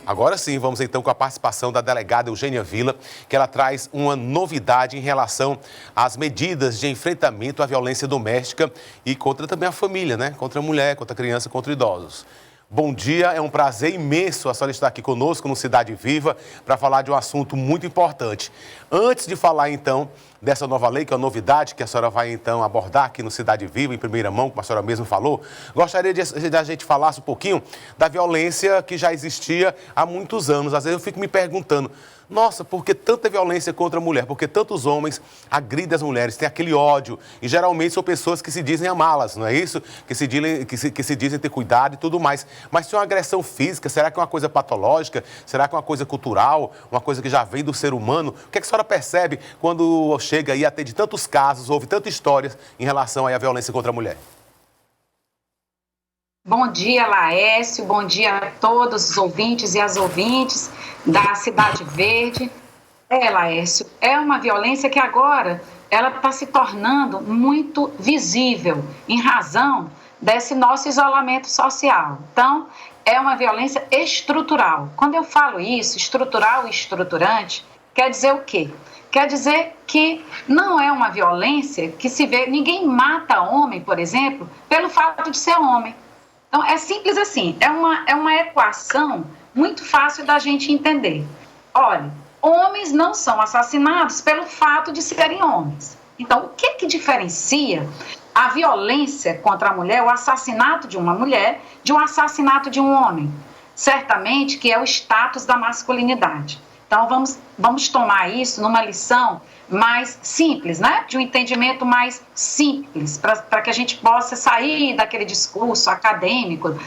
Agora sim, vamos então com a participação da delegada Eugênia Villa, que ela traz uma novidade em relação às medidas de enfrentamento à violência doméstica e contra também a família, né? Contra a mulher, contra a criança, contra idosos. Bom dia, é um prazer imenso a senhora estar aqui conosco no Cidade Viva para falar de um assunto muito importante. Antes de falar então dessa nova lei, que é uma novidade que a senhora vai então abordar aqui no Cidade Viva em primeira mão, como a senhora mesmo falou, gostaria de a gente falasse um pouquinho da violência que já existia há muitos anos. Às vezes eu fico me perguntando, nossa, por que tanta violência contra a mulher? Por que tantos homens agridem as mulheres, tem aquele ódio? E geralmente são pessoas que se dizem amá-las, não é isso? Que se dizem ter cuidado e tudo mais. Mas se é uma agressão física, será que é uma coisa patológica? Será que é uma coisa cultural? Uma coisa que já vem do ser humano? O que a senhora percebe quando chega aí a ter de tantos casos, houve tantas histórias em relação aí à violência contra a mulher? Bom dia, Laércio. Bom dia a todos os ouvintes e as ouvintes da Cidade Verde. Laércio, é uma violência que agora ela está se tornando muito visível em razão desse nosso isolamento social. Então, é uma violência estrutural. Quando eu falo isso, estrutural e estruturante, quer dizer o quê? Quer dizer que não é uma violência que se vê... Ninguém mata homem, por exemplo, pelo fato de ser homem. Então, é simples assim, é uma equação muito fácil da gente entender. Olha, homens não são assassinados pelo fato de serem homens. Então, o que diferencia a violência contra a mulher, o assassinato de uma mulher, de um assassinato de um homem? Certamente que é o status da masculinidade. Então, vamos tomar isso numa lição mais simples, né? De um entendimento mais simples, para que a gente possa sair daquele discurso acadêmico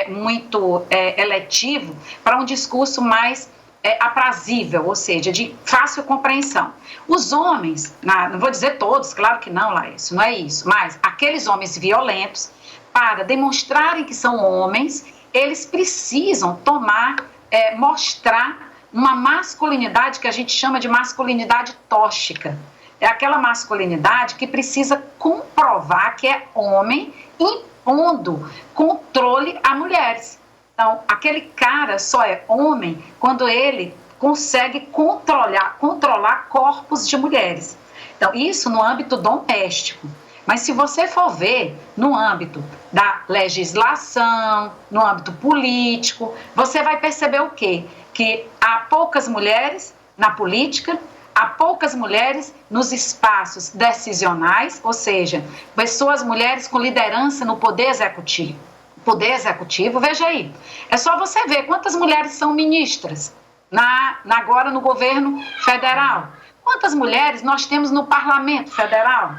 muito eletivo para um discurso mais aprazível, ou seja, de fácil compreensão. Os homens, não vou dizer todos, claro que não, Laércio, não é isso, mas aqueles homens violentos, para demonstrarem que são homens, eles precisam mostrar uma masculinidade que a gente chama de masculinidade tóxica. É aquela masculinidade que precisa comprovar que é homem, impondo controle a mulheres. Então, aquele cara só é homem quando ele consegue controlar corpos de mulheres. Então, isso no âmbito doméstico. Mas se você for ver no âmbito da legislação, no âmbito político, você vai perceber o quê? Que há poucas mulheres na política, há poucas mulheres nos espaços decisionais, ou seja, mulheres com liderança no poder executivo. Poder executivo, veja aí, é só você ver quantas mulheres são ministras agora no governo federal. Quantas mulheres nós temos no parlamento federal?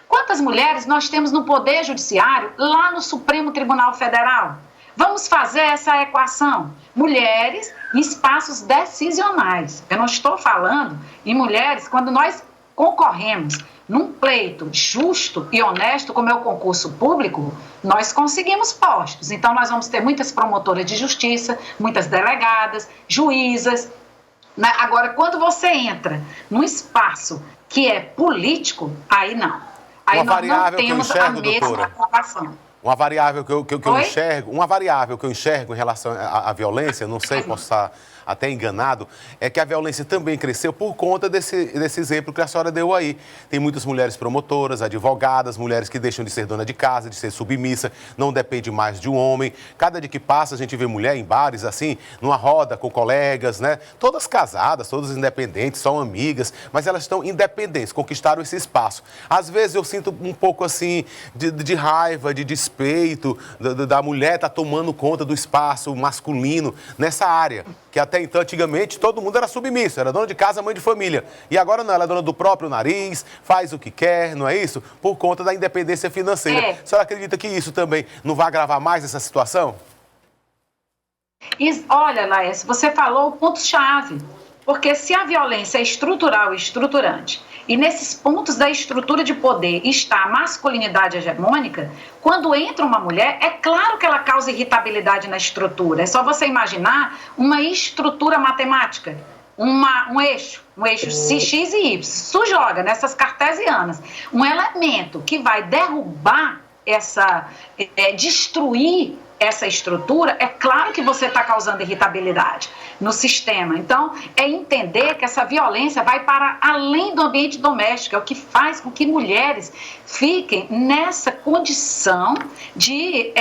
Quantas mulheres nós temos no Poder Judiciário, lá no Supremo Tribunal Federal? Vamos fazer essa equação. Mulheres em espaços decisionais. Eu não estou falando em mulheres quando nós concorremos num pleito justo e honesto, como é o concurso público, nós conseguimos postos. Então, nós vamos ter muitas promotoras de justiça, muitas delegadas, juízas. Agora, quando você entra num espaço que é político, aí não. Aí nós não temos a mesma ocupação. Uma variável que eu enxergo em relação à violência, não sei, posso estar até enganado, é que a violência também cresceu por conta desse exemplo que a senhora deu aí. Tem muitas mulheres promotoras, advogadas, mulheres que deixam de ser dona de casa, de ser submissa, não depende mais de um homem. Cada dia que passa a gente vê mulher em bares assim, numa roda com colegas, né? Todas casadas, todas independentes, são amigas, mas elas estão independentes, conquistaram esse espaço. Às vezes eu sinto um pouco assim de raiva, de despeito da mulher estar tomando conta do espaço masculino nessa área. Que até então, antigamente, todo mundo era submisso, era dona de casa, mãe de família. E agora não, ela é dona do próprio nariz, faz o que quer, não é isso? Por conta da independência financeira. A senhora acredita que isso também não vai agravar mais essa situação? Olha, Laércio, você falou o ponto-chave. Porque se a violência é estrutural e estruturante, e nesses pontos da estrutura de poder está a masculinidade hegemônica, quando entra uma mulher, é claro que ela causa irritabilidade na estrutura. É só você imaginar uma estrutura matemática, um eixo X e Y. Isso joga nessas cartesianas. Um elemento que vai derrubar destruir essa estrutura, é claro que você está causando irritabilidade no sistema. Então, é entender que essa violência vai para além do ambiente doméstico, é o que faz com que mulheres fiquem nessa condição de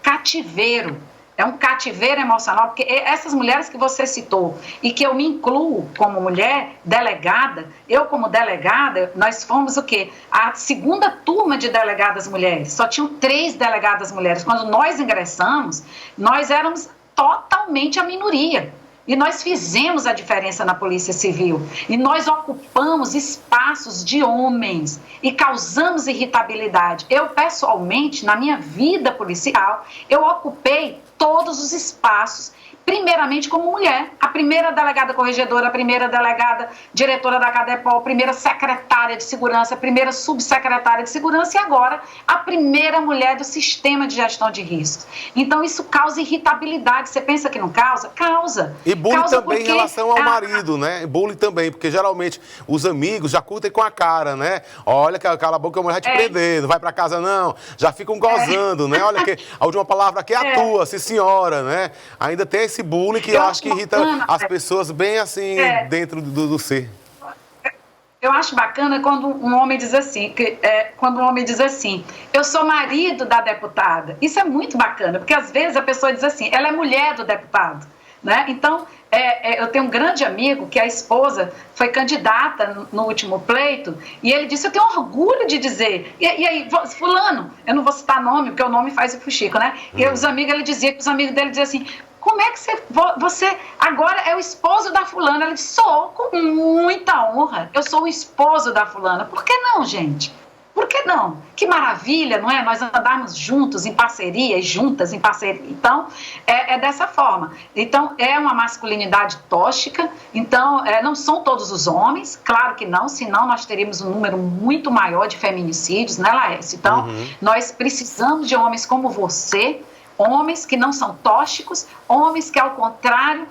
cativeiro. É um cativeiro emocional, porque essas mulheres que você citou e que eu me incluo como mulher delegada, eu como delegada, nós fomos o quê? A segunda turma de delegadas mulheres, só tinham 3 delegadas mulheres. Quando nós ingressamos, nós éramos totalmente a minoria. E nós fizemos a diferença na Polícia Civil. E nós ocupamos espaços de homens e causamos irritabilidade. Eu, pessoalmente, na minha vida policial, eu ocupei todos os espaços, primeiramente como mulher. A primeira delegada corregedora, a primeira delegada diretora da Cadepol, a primeira secretária de segurança, a primeira subsecretária de segurança e agora a primeira mulher do sistema de gestão de riscos. Então isso causa irritabilidade. Você pensa que não causa? Causa. E bullying causa também porque... em relação ao marido, né? Bullying também, porque geralmente os amigos já curtem com a cara, né? Olha, cala a boca, a mulher vai te prender, não vai pra casa não. Já ficam gozando, né? Olha que a última palavra aqui é a tua, sim senhora, né? Ainda tem esse bullying que eu acho que irrita as pessoas bem assim dentro do ser. Eu acho bacana quando um homem diz assim, eu sou marido da deputada. Isso é muito bacana, porque às vezes a pessoa diz assim, ela é mulher do deputado, né? Então, eu tenho um grande amigo que a esposa foi candidata no último pleito e ele disse, eu tenho orgulho de dizer, e aí, fulano, eu não vou citar nome, porque o nome faz o fuxico, né? E os amigos, ele dizia, que os amigos dele diziam assim, como é que você agora é o esposo da fulana? Ela disse, sou, com muita honra, eu sou o esposo da fulana. Por que não, gente? Por que não? Que maravilha, não é? Nós andarmos juntos, em parceria, e juntas em parceria. Então, é dessa forma. Então, é uma masculinidade tóxica. Então, não são todos os homens, claro que não, senão nós teríamos um número muito maior de feminicídios, né, Laércio? Então, nós precisamos de homens como você, homens que não são tóxicos, homens que, ao contrário,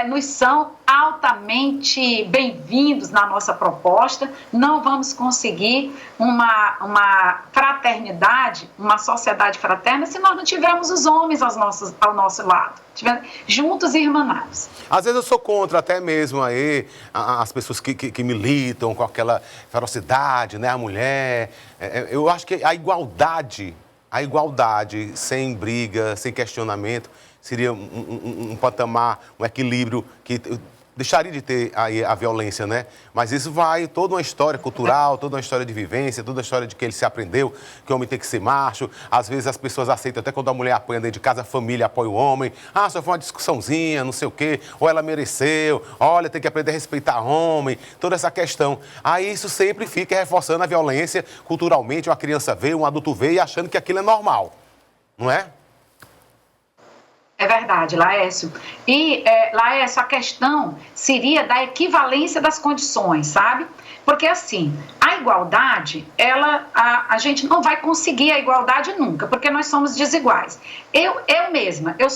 nos são altamente bem-vindos na nossa proposta. Não vamos conseguir uma fraternidade, uma sociedade fraterna, se nós não tivermos os homens ao nosso lado, juntos e irmanados. Às vezes eu sou contra até mesmo aí as pessoas que militam com aquela ferocidade, né, a mulher. Eu acho que a igualdade sem briga, sem questionamento, seria um patamar, um equilíbrio que deixaria de ter aí a violência, né? Mas isso vai toda uma história cultural, toda uma história de vivência, toda uma história de que ele se aprendeu, que o homem tem que ser macho. Às vezes as pessoas aceitam, até quando a mulher apanha dentro de casa, a família apoia o homem. Ah, só foi uma discussãozinha, não sei o quê, ou ela mereceu, olha, tem que aprender a respeitar o homem, toda essa questão. Aí isso sempre fica reforçando a violência culturalmente, uma criança vê, um adulto vê e achando que aquilo é normal, não é? É verdade, Laércio. E, Laércio, a questão seria da equivalência das condições, sabe? Porque, assim, a igualdade, a gente não vai conseguir a igualdade nunca, porque nós somos desiguais. Eu mesma, eu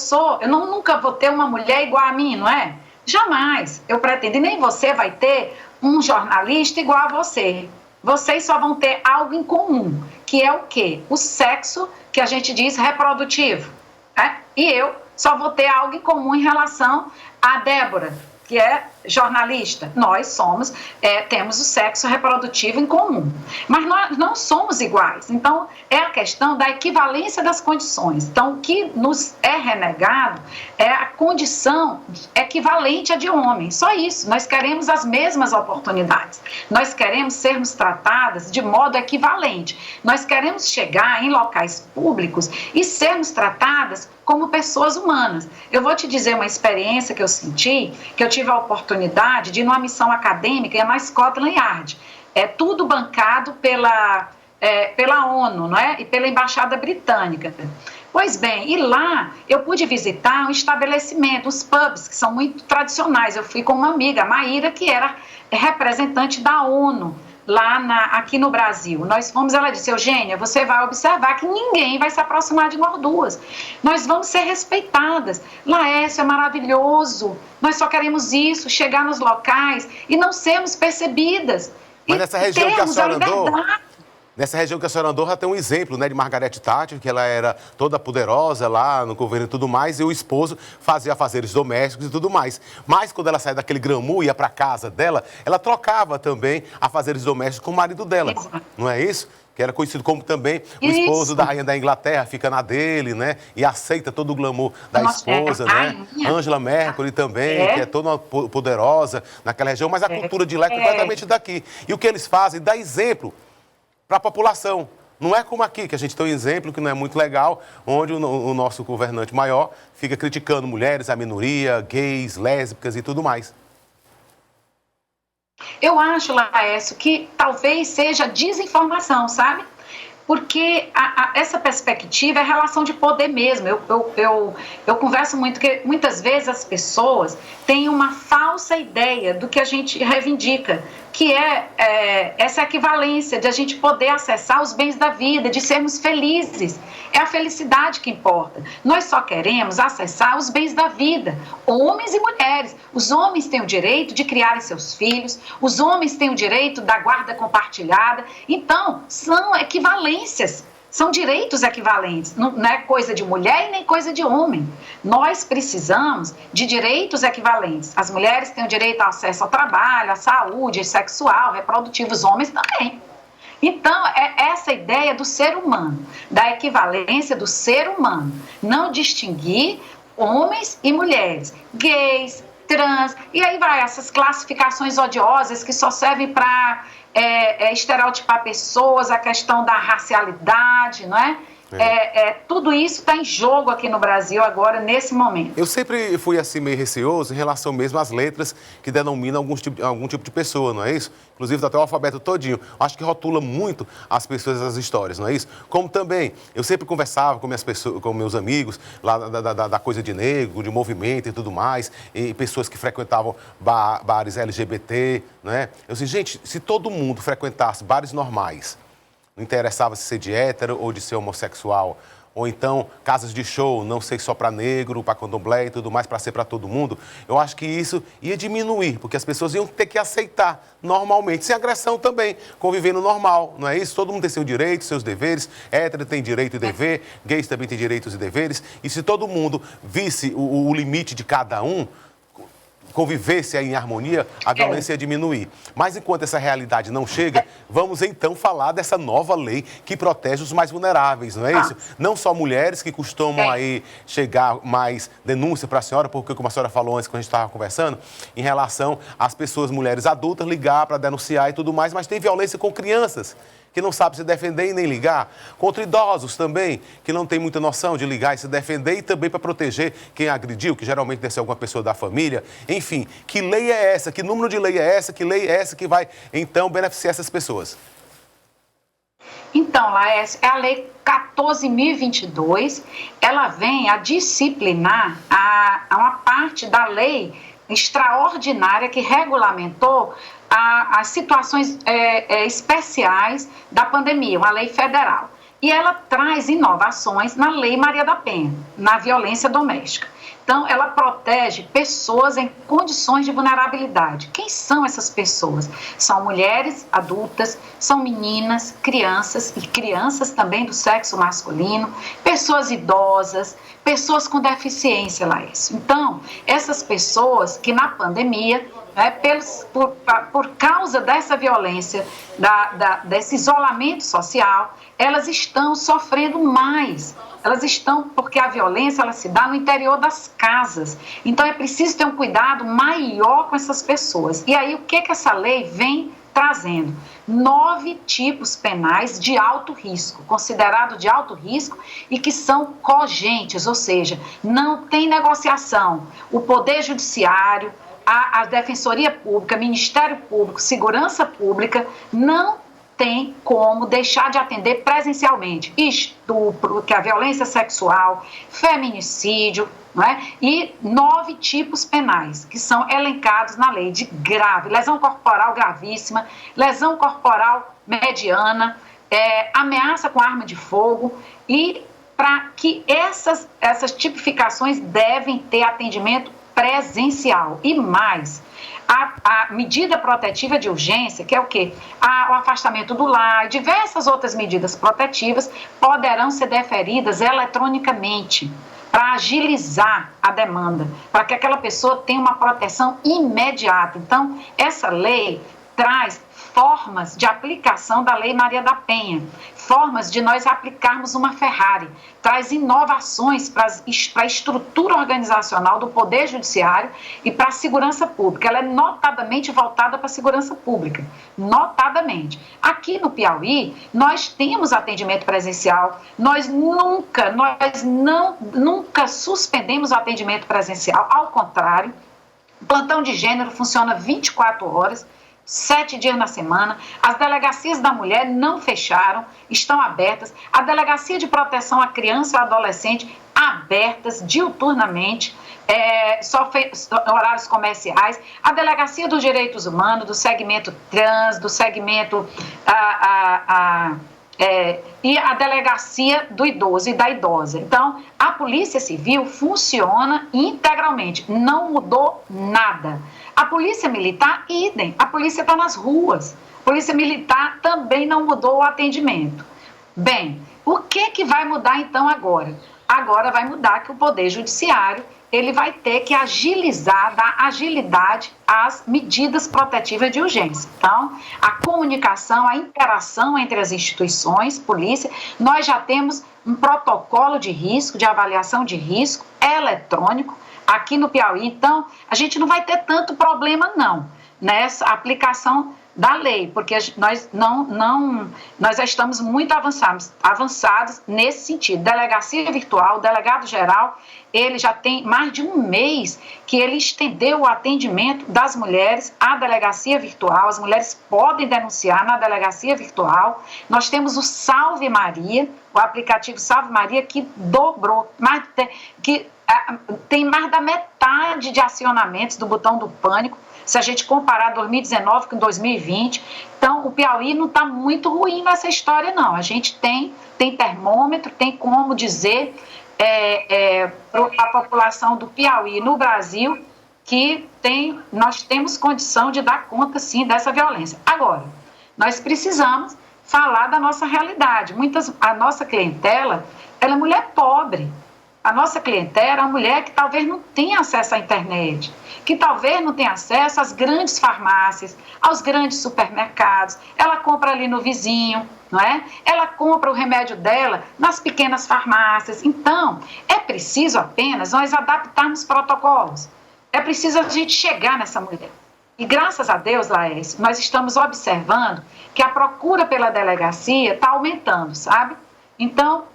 nunca vou ter uma mulher igual a mim, não é? Jamais. Eu pretendo, e nem você vai ter um jornalista igual a você. Vocês só vão ter algo em comum, que é o quê? O sexo, que a gente diz reprodutivo. E eu só vou ter algo em comum em relação a Débora, que é jornalista. Nós temos o sexo reprodutivo em comum, mas nós não somos iguais. Então, é a questão da equivalência das condições. Então, o que nos é renegado é a condição equivalente à de homem. Só isso. Nós queremos as mesmas oportunidades. Nós queremos sermos tratadas de modo equivalente. Nós queremos chegar em locais públicos e sermos tratadas como pessoas humanas. Eu vou te dizer uma experiência que eu senti, que eu tive a oportunidade de ir numa missão acadêmica na Scotland Yard. É tudo bancado pela ONU, não é? E pela Embaixada Britânica. Pois bem, e lá eu pude visitar um estabelecimento, os pubs, que são muito tradicionais. Eu fui com uma amiga, a Maíra, que era representante da ONU lá aqui no Brasil. Nós fomos, ela disse, Eugênia, você vai observar que ninguém vai se aproximar de nós duas. Nós vamos ser respeitadas. Laércio, é maravilhoso. Nós só queremos isso, chegar nos locais e não sermos percebidas. Mas nessa região que a senhora andou, Nessa região que a senhora andou, já tem um exemplo, né, de Margarete Tátio, que ela era toda poderosa lá no governo e tudo mais, e o esposo fazia afazeres domésticos e tudo mais. Mas quando ela saía daquele glamour e ia para casa dela, ela trocava também afazeres domésticos com o marido dela. Exato. Não é isso? Que era conhecido como também o esposo da rainha da Inglaterra, fica na dele, né? E aceita todo o glamour da esposa, né? Angela Merkel também, que é toda uma poderosa naquela região, mas a cultura de lá é completamente daqui. E o que eles fazem? Dá exemplo para a população. Não é como aqui, que a gente tem um exemplo que não é muito legal, onde o nosso governante maior fica criticando mulheres, a minoria, gays, lésbicas e tudo mais. Eu acho, Laércio, que talvez seja desinformação, sabe? Porque essa perspectiva é relação de poder mesmo. Eu converso muito, que muitas vezes as pessoas têm uma falsa ideia do que a gente reivindica, que é essa equivalência de a gente poder acessar os bens da vida, de sermos felizes. É a felicidade que importa. Nós só queremos acessar os bens da vida, homens e mulheres. Os homens têm o direito de criarem seus filhos, os homens têm o direito da guarda compartilhada. Então, são equivalências. São direitos equivalentes, não é coisa de mulher e nem coisa de homem. Nós precisamos de direitos equivalentes. As mulheres têm o direito ao acesso ao trabalho, à saúde sexual, reprodutivo, os homens também. Então, é essa ideia do ser humano, da equivalência do ser humano. Não distinguir homens e mulheres, gays, trans, e aí vai essas classificações odiosas que só servem para estereotipar pessoas, a questão da racialidade, não é? Tudo isso está em jogo aqui no Brasil agora, nesse momento. Eu sempre fui assim meio receoso em relação mesmo às letras que denominam algum tipo de pessoa, não é isso? Inclusive até o alfabeto todinho. Acho que rotula muito as pessoas as histórias, não é isso? Como também, eu sempre conversava com meus amigos lá da coisa de negro, de movimento e tudo mais, e pessoas que frequentavam bares LGBT, não é? Eu disse, gente, se todo mundo frequentasse bares normais, não interessava se ser de hétero ou de ser homossexual, ou então casas de show, não sei só para negro, para candomblé e tudo mais, para ser para todo mundo, eu acho que isso ia diminuir, porque as pessoas iam ter que aceitar normalmente, sem agressão também, convivendo normal, não é isso? Todo mundo tem seu direito, seus deveres, hétero tem direito e dever, gays também têm direitos e deveres, e se todo mundo visse o limite de cada um, convivesse aí em harmonia, a violência ia diminuir. Mas enquanto essa realidade não chega, vamos então falar dessa nova lei que protege os mais vulneráveis, não é isso? Não só mulheres que costumam aí chegar mais denúncia para a senhora, porque como a senhora falou antes, quando a gente estava conversando, em relação às pessoas, mulheres adultas, ligar para denunciar e tudo mais, mas tem violência com crianças, que não sabe se defender e nem ligar, contra idosos também, que não tem muita noção de ligar e se defender, e também para proteger quem agrediu, que geralmente deve ser alguma pessoa da família. Enfim, que lei é essa? Que número de lei é essa? Que lei é essa que vai, então, beneficiar essas pessoas? Então, Laércio, é a Lei 14.022, ela vem a disciplinar uma parte da lei extraordinária que regulamentou as situações especiais da pandemia, uma lei federal. E ela traz inovações na Lei Maria da Penha, na violência doméstica. Então, ela protege pessoas em condições de vulnerabilidade. Quem são essas pessoas? São mulheres adultas, são meninas, crianças e crianças também do sexo masculino, pessoas idosas, pessoas com deficiência, Laércio. Então, essas pessoas que na pandemia, por causa dessa violência, desse isolamento social, elas estão sofrendo mais. Elas estão, porque a violência ela se dá no interior das casas. Então é preciso ter um cuidado maior com essas pessoas. E aí o que essa lei vem trazendo? 9 tipos penais de alto risco, considerado de alto risco e que são cogentes, ou seja, não tem negociação. O Poder Judiciário, a Defensoria Pública, Ministério Público, Segurança Pública não tem como deixar de atender presencialmente estupro, que é a violência sexual, feminicídio, não é? E 9 tipos penais que são elencados na lei de grave, lesão corporal gravíssima, lesão corporal mediana, ameaça com arma de fogo, e para que essas tipificações devem ter atendimento presencial. E mais, a medida protetiva de urgência, que é o quê? O afastamento do lar e diversas outras medidas protetivas poderão ser deferidas eletronicamente para agilizar a demanda, para que aquela pessoa tenha uma proteção imediata. Então, essa lei traz formas de aplicação da Lei Maria da Penha, formas de nós aplicarmos uma Ferrari, traz inovações para a estrutura organizacional do Poder Judiciário e para a segurança pública. Ela é notadamente voltada para a segurança pública, notadamente. Aqui no Piauí, nós temos atendimento presencial, nós nunca suspendemos o atendimento presencial, ao contrário, o plantão de gênero funciona 24 horas, 7 dias na semana, as delegacias da mulher não fecharam, estão abertas, a delegacia de proteção à criança e ao adolescente abertas diuturnamente, horários comerciais, a delegacia dos direitos humanos, do segmento trans, do segmento e a delegacia do idoso e da idosa. Então, a Polícia Civil funciona integralmente, não mudou nada. A Polícia Militar, idem, a polícia está nas ruas. A Polícia Militar também não mudou o atendimento. Bem, o que vai mudar então agora? Agora vai mudar que o Poder Judiciário ele vai ter que agilizar, dar agilidade às medidas protetivas de urgência. Então, a comunicação, a interação entre as instituições, polícia, nós já temos um protocolo de risco, de avaliação de risco eletrônico, aqui no Piauí. Então, a gente não vai ter tanto problema, não, nessa aplicação da lei, porque nós já estamos muito avançados nesse sentido. Delegacia virtual, delegado geral, ele já tem mais de um mês que ele estendeu o atendimento das mulheres à delegacia virtual. As mulheres podem denunciar na delegacia virtual. Nós temos o Salve Maria, o aplicativo Salve Maria, que dobrou, que tem mais da metade de acionamentos do botão do pânico, se a gente comparar 2019 com 2020. Então, o Piauí não está muito ruim nessa história, não. A gente tem termômetro, tem como dizer para a população do Piauí no Brasil que nós temos condição de dar conta, sim, dessa violência. Agora, nós precisamos falar da nossa realidade. A nossa clientela, ela é mulher pobre. A nossa clientela é uma mulher que talvez não tenha acesso à internet, que talvez não tenha acesso às grandes farmácias, aos grandes supermercados. Ela compra ali no vizinho, não é? Ela compra o remédio dela nas pequenas farmácias. Então, é preciso apenas nós adaptarmos protocolos. É preciso a gente chegar nessa mulher. E graças a Deus, Laércio, nós estamos observando que a procura pela delegacia está aumentando, sabe? Então,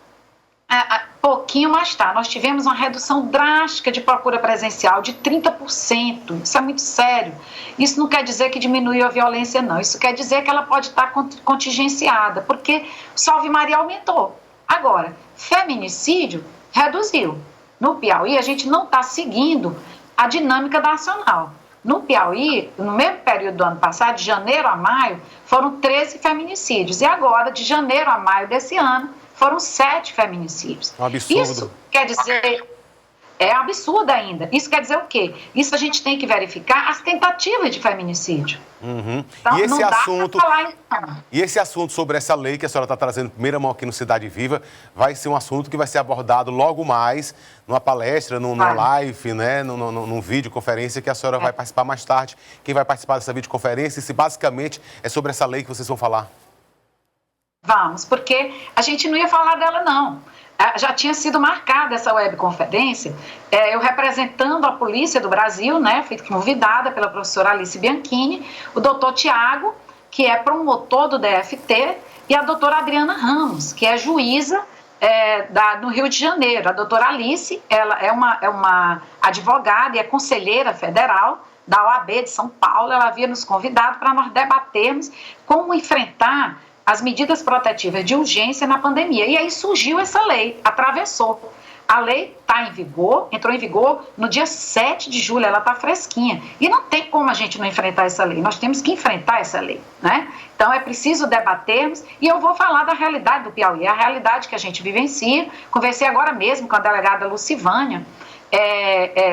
pouquinho mais tarde, nós tivemos uma redução drástica de procura presencial de 30%. Isso é muito sério. Isso não quer dizer que diminuiu a violência, não. Isso quer dizer que ela pode estar contingenciada, porque o Salve Maria aumentou. Agora, feminicídio reduziu. No Piauí, a gente não está seguindo a dinâmica nacional. No Piauí, no mesmo período do ano passado, de janeiro a maio, foram 13 feminicídios. E agora, de janeiro a maio desse ano, foram 7 feminicídios. É um absurdo. Isso quer dizer... É absurdo ainda. Isso quer dizer o quê? Isso a gente tem que verificar as tentativas de feminicídio. Uhum. Então, e esse não dá assunto, pra falar, então. E esse assunto sobre essa lei que a senhora está trazendo em primeira mão aqui no Cidade Viva, vai ser um assunto que vai ser abordado logo mais numa palestra, numa live, né, num videoconferência que a senhora vai participar mais tarde. Quem vai participar dessa videoconferência, se basicamente é sobre essa lei que vocês vão falar? Vamos, porque a gente não ia falar dela, não. Já tinha sido marcada essa webconferência, eu representando a Polícia do Brasil, né, fui convidada pela professora Alice Bianchini, o doutor Tiago, que é promotor do DFT, e a doutora Adriana Ramos, que é juíza no Rio de Janeiro. A doutora Alice, ela é uma advogada e é conselheira federal da OAB de São Paulo. Ela havia nos convidado para nós debatermos como enfrentar as medidas protetivas de urgência na pandemia. E aí surgiu essa lei, atravessou. A lei está em vigor, entrou em vigor no dia 7 de julho, ela está fresquinha. E não tem como a gente não enfrentar essa lei, nós temos que enfrentar essa lei, né? Então é preciso debatermos, e eu vou falar da realidade do Piauí, a realidade que a gente vivencia. Conversei agora mesmo com a delegada Lucivânia,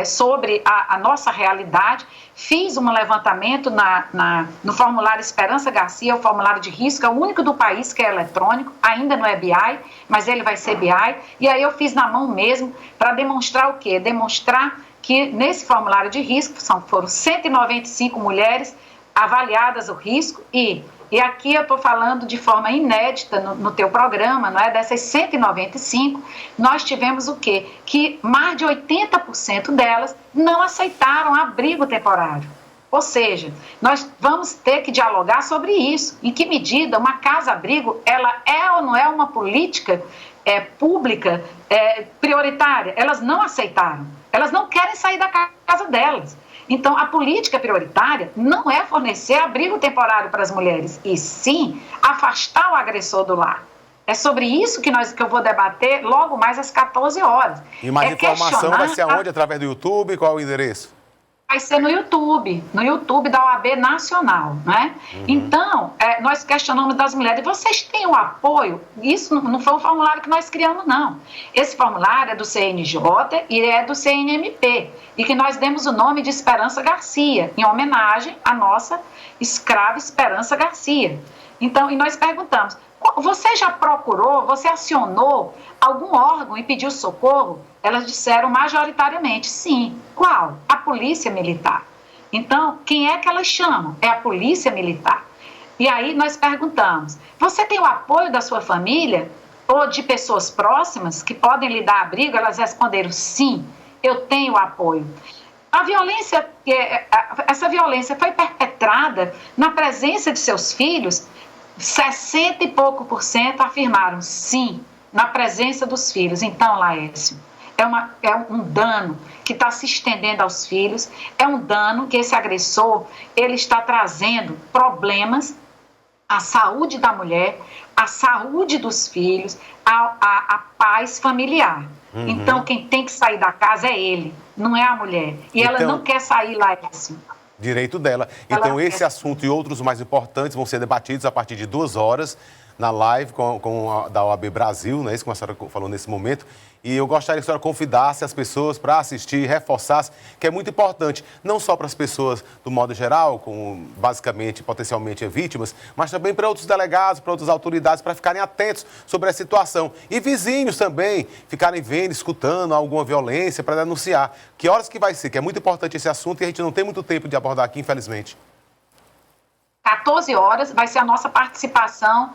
sobre a nossa realidade. Fiz um levantamento no formulário Esperança Garcia, o formulário de risco, é o único do país que é eletrônico, ainda não é BI, mas ele vai ser BI. E aí eu fiz na mão mesmo para demonstrar o quê? Demonstrar que nesse formulário de risco foram 195 mulheres avaliadas o risco e aqui eu estou falando de forma inédita no teu programa, não é? Dessas 195, nós tivemos o quê? Que mais de 80% delas não aceitaram abrigo temporário. Ou seja, nós vamos ter que dialogar sobre isso. Em que medida uma casa-abrigo, ela é ou não é uma política pública prioritária? Elas não aceitaram. Elas não querem sair da casa delas. Então, a política prioritária não é fornecer abrigo temporário para as mulheres, e sim afastar o agressor do lar. É sobre isso que eu vou debater logo mais às 14 horas. E mais informação vai ser aonde? Através do YouTube? Qual é o endereço? Vai ser no YouTube da OAB Nacional, né? Então, nós questionamos das mulheres, vocês têm o apoio? Isso não foi um formulário que nós criamos, não. Esse formulário é do CNJ e é do CNMP, e que nós demos o nome de Esperança Garcia, em homenagem à nossa escrava Esperança Garcia. Então, e nós perguntamos, você já procurou, você acionou algum órgão e pediu socorro? Elas disseram majoritariamente, sim. Qual? A Polícia Militar. Então, quem é que elas chamam? É a Polícia Militar. E aí nós perguntamos, você tem o apoio da sua família ou de pessoas próximas que podem lhe dar abrigo? Elas responderam, sim, eu tenho apoio. A violência, essa violência foi perpetrada na presença de seus filhos? 60 e pouco por cento afirmaram sim, na presença dos filhos. Então, Laércio, é um dano que está se estendendo aos filhos, é um dano que esse agressor ele está trazendo problemas à saúde da mulher, à saúde dos filhos, à paz familiar. Então, quem tem que sair da casa é ele, não é a mulher. E ela não quer sair, Laércio. Direito dela. Então, esse assunto e outros mais importantes vão ser debatidos a partir de 2 horas na live da OAB Brasil, né? Isso que a senhora falou nesse momento. E eu gostaria que a senhora convidasse as pessoas para assistir, reforçasse, que é muito importante, não só para as pessoas do modo geral, com basicamente, potencialmente vítimas, mas também para outros delegados, para outras autoridades, para ficarem atentos sobre a situação. E vizinhos também, ficarem vendo, escutando alguma violência para denunciar. Que horas que vai ser? Que é muito importante esse assunto e a gente não tem muito tempo de abordar aqui, infelizmente. 14 horas vai ser a nossa participação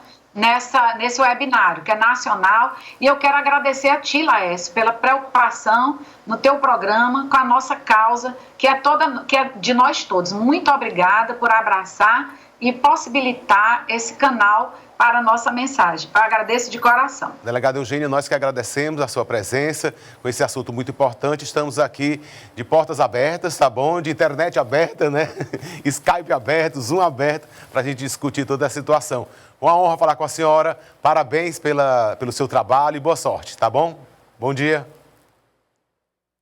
nesse webinário, que é nacional, e eu quero agradecer a ti, Laércio, pela preocupação no teu programa com a nossa causa, que é de nós todos. Muito obrigada por abraçar e possibilitar esse canal para a nossa mensagem. Eu agradeço de coração. Delegada Eugênia, nós que agradecemos a sua presença com esse assunto muito importante. Estamos aqui de portas abertas, tá bom? De internet aberta, né? Skype aberto, Zoom aberto, para a gente discutir toda a situação. Uma honra falar com a senhora. Parabéns pelo seu trabalho e boa sorte, tá bom? Bom dia.